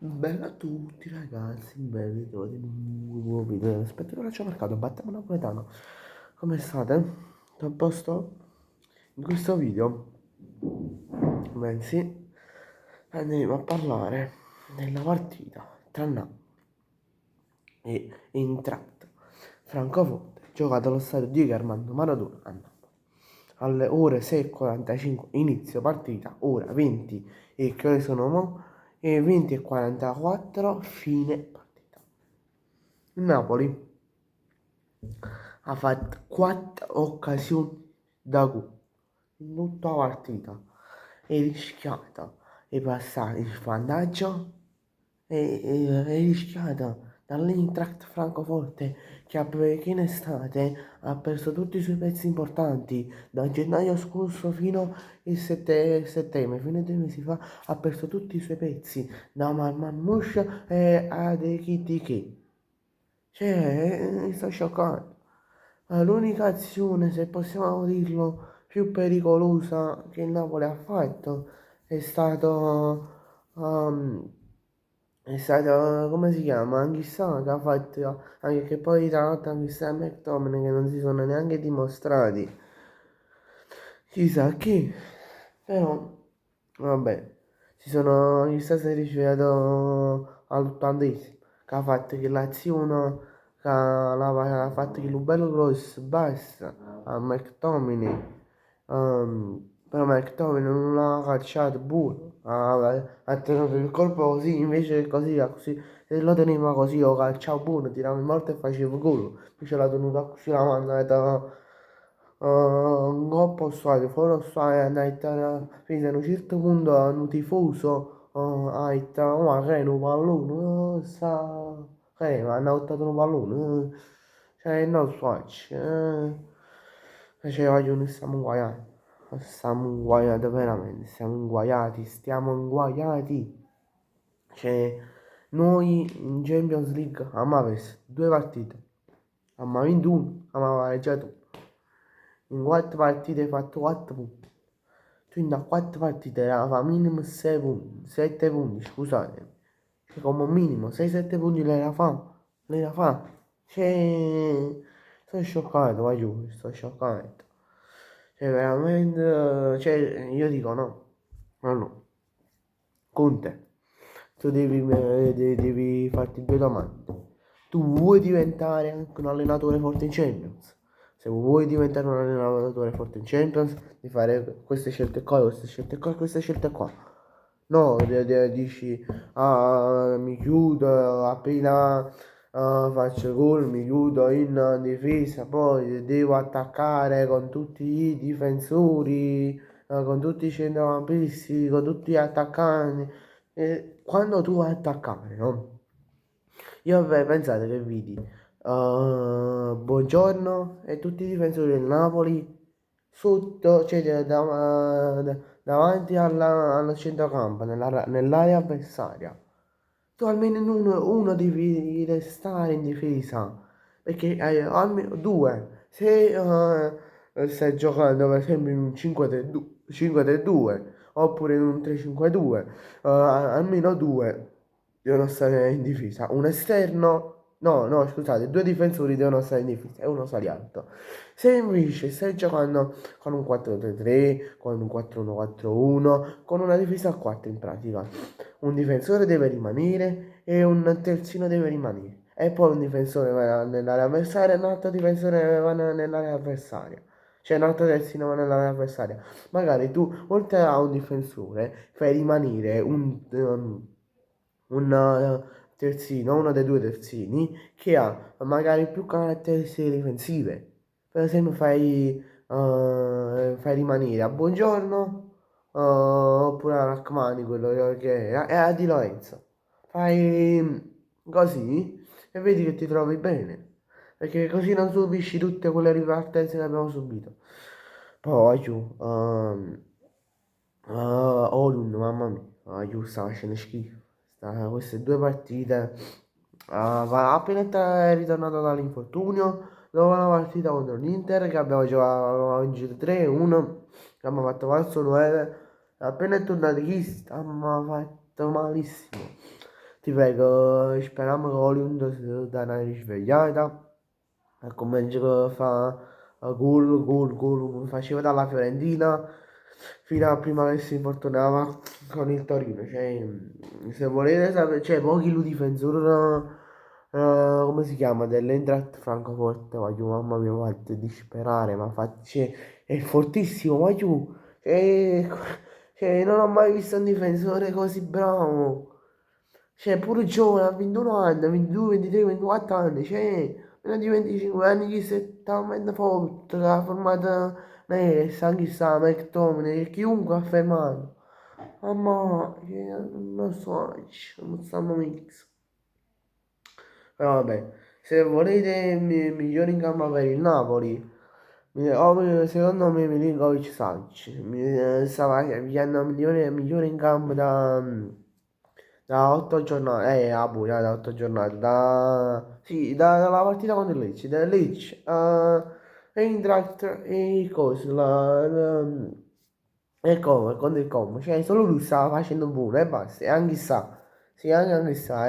Bella a tutti ragazzi, ben ritrovati in un nuovo video. Aspetta che faccio marcato, Battemo Napoletano. Come state? Tutto a posto? In questo video, bensì, andremo a parlare della partita tra Napoli e Eintracht Francoforte, giocata allo stadio Diego Armando Maradona a Napoli. Alle ore 6:45 inizio partita, ora 20 e che ore sono mo? E 20:44 fine partita. Il Napoli ha fatto 4 occasioni da gol in tutta la partita e rischiata di passare il vantaggio e rischiata dall'Eintracht Francoforte che in estate ha perso tutti i suoi pezzi importanti da gennaio scorso fino al settembre, fino a 2 mesi fa ha perso tutti i suoi pezzi da Marmouche ad Ekitike. Cioè, mi sto scioccando. L'unica azione, se possiamo dirlo, più pericolosa che il Napoli ha fatto è stato, um, come si chiama? Anghissà che ha fatto, anche che poi tra l'altro Anghissà e McTominay che non si sono neanche dimostrati chissà chi, però vabbè, Anghissà si è risvegliato all'80esimo, che ha fatto che l'azione l'ha fatto che il bello grosso basta a McTominay. Però McTominay non l'ha calciato buono, ha tenuto il colpo così, invece così, così, se lo teneva così, lo calciavo buono, tirava in morte e facevo gol, invece l'ha tenuta così la mano, ha detto, un colpo stadio, fuori stadio, ha detto, fino a un certo punto un tifoso, ha detto, ma che è un pallone, ma hanno buttato un pallone, cioè non so, cioè voglio, noi stiamo inguaiati veramente, stiamo inguaiati, cioè noi in Champions League abbiamo perso 2 partite, abbiamo vinto uno, abbiamo pareggiato uno, in 4 partite hai fatto 4 punti, tu in 4 partite era minimo 6 punti, 7 punti, scusate, cioè come minimo 6-7 punti le era fa, cioè sono scioccato, voglio, sto scioccato. Cioè, veramente, cioè, io dico no, no, no. Conte, tu devi farti 2 domande. Tu vuoi diventare anche un allenatore forte in Champions? Se vuoi diventare un allenatore forte in Champions, devi fare queste scelte qua, queste scelte qua, queste scelte qua. No, dici, mi chiudo appena faccio gol, mi chiudo in difesa, poi devo attaccare con tutti i difensori, con tutti i centrocampisti, con tutti gli attaccanti. E quando tu vai a attaccare, no? Io avrei pensato che vidi Buongiorno e tutti i difensori del Napoli sotto, cioè davanti al centrocampo, nell'area avversaria. Tu almeno in uno devi restare in difesa, perché almeno due, se stai giocando per esempio in un 5-3-2 oppure in un 3-5-2, almeno due devono stare in difesa. Un esterno, no, no, scusate, 2 difensori devono stare in difesa e uno saliato. Se invece stai giocando con un 4-3-3, con un 4-1-4-1, con una difesa a 4 in pratica, un difensore deve rimanere e un terzino deve rimanere. E poi un difensore va nell'area avversaria e un altro difensore va nell'area avversaria. Cioè un altro terzino va nell'area avversaria. Magari tu, oltre a un difensore, fai rimanere un terzino, uno dei 2 terzini, che ha magari più caratteristiche difensive. Per esempio fai rimanere a Buongiorno, oppure a Rachmani, quello che era, e a Di Lorenzo. Fai così e vedi che ti trovi bene. Perché così non subisci tutte quelle ripartenze che abbiamo subito. Poi giù, Olun, mamma mia, giù sta facendo schifo. Queste 2 partite, appena è ritornato dall'infortunio, dopo la partita contro l'Inter che abbiamo giocato, avevamo vinto 3-1, che abbiamo fatto falso 9, appena è tornato chi sta, mi ha fatto malissimo. Ti prego, speriamo che Hollywood si dà una risvegliata. Come gioco fa gol, come faceva dalla Fiorentina fino a prima che si infortunava con il Torino. Cioè, se volete sapere, cioè, poi lo difensore, come si chiama, dell'Eintracht Francoforte, ma io, mamma mia, guarda, disperare, ma cioè, è fortissimo, ma io, cioè, cioè, non ho mai visto un difensore così bravo. Cioè, pure giovane, a 21 anni, 22, 23, 24 anni, cioè, meno di 25 anni che si è talmente forte, che ha formato Neres, anche sa, McTominay, chiunque ha fermato. Mamma, non so, non stanno mix. Però vabbè, se volete migliori in campo per il Napoli, secondo me Milinkovic Savic stava vivendo migliore in campo da 8 giornate, da 8 giornate, sì, dalla partita contro il Lecce, del Lecce, Eintracht e il coso, e come, contro il Como, cioè solo lui stava facendo buono e basta, e anche sa, sì, anche sa,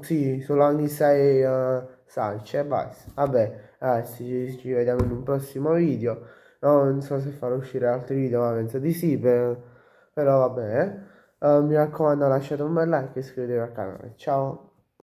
sì, solo anche sa e Savic e basta, vabbè, ragazzi, ci vediamo in un prossimo video, no, non so se farò uscire altri video, ma penso di sì, però vabbè, mi raccomando lasciate un bel like e iscrivetevi al canale, ciao!